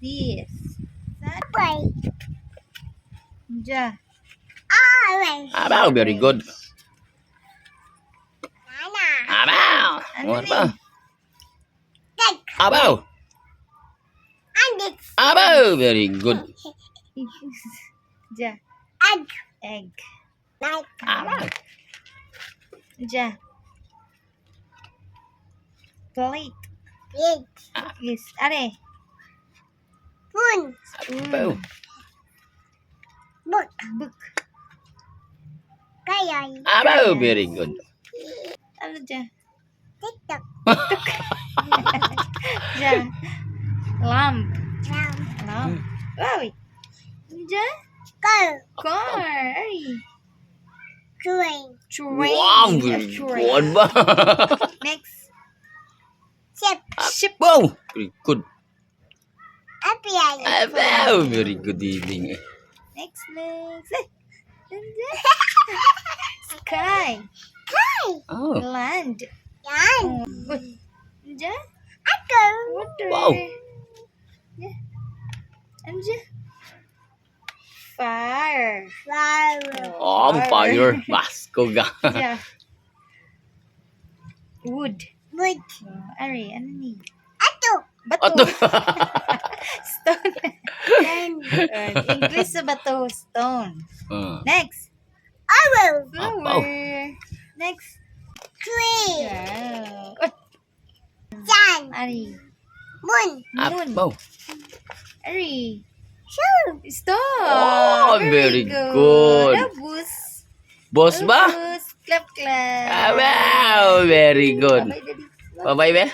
this? That Wait. ja. Orange. Abaw, very good. Banana. Abaw. Ano More ni? pa. Cake. Abaw. And it's Abaw, very good. Ja. egg. Egg. Like Abaw. Ja. Plate. big. Yes. Are. Spoon. Abaw. Book. Book. Crayon. Abaw, very good. Ano ja? TikTok. Ja. Lamp. Lamp. Lamp. Wow. Ja. Car. Car. Ay. Train. Train. Wow, A very train. good ba? Next. Ship. Ship. Wow, very good. Apiary. Abaw, very good evening. Next. Next. And then, sky. Hi. Oh, Land. Yan. Oh. Ja. Ako. Water. Wow. Yeah. And ja. Fire. Flower. oh, fire. Basko ga. Yeah. Wood. Wood. Oh, Ari, ano ni? Ato. Bato. Ato. Stone. Then English sa bato. Stone. Next. arrow. Flower. Next. Tree. Wow. Sun. Ari. Moon. Moon. Abaw. Ari. Shoe. Stone. Oh, very good. Labus. Boss ba? Labus. Clap, clap. Abaw, very good. Bye-bye, Daddy. Bye-bye, be.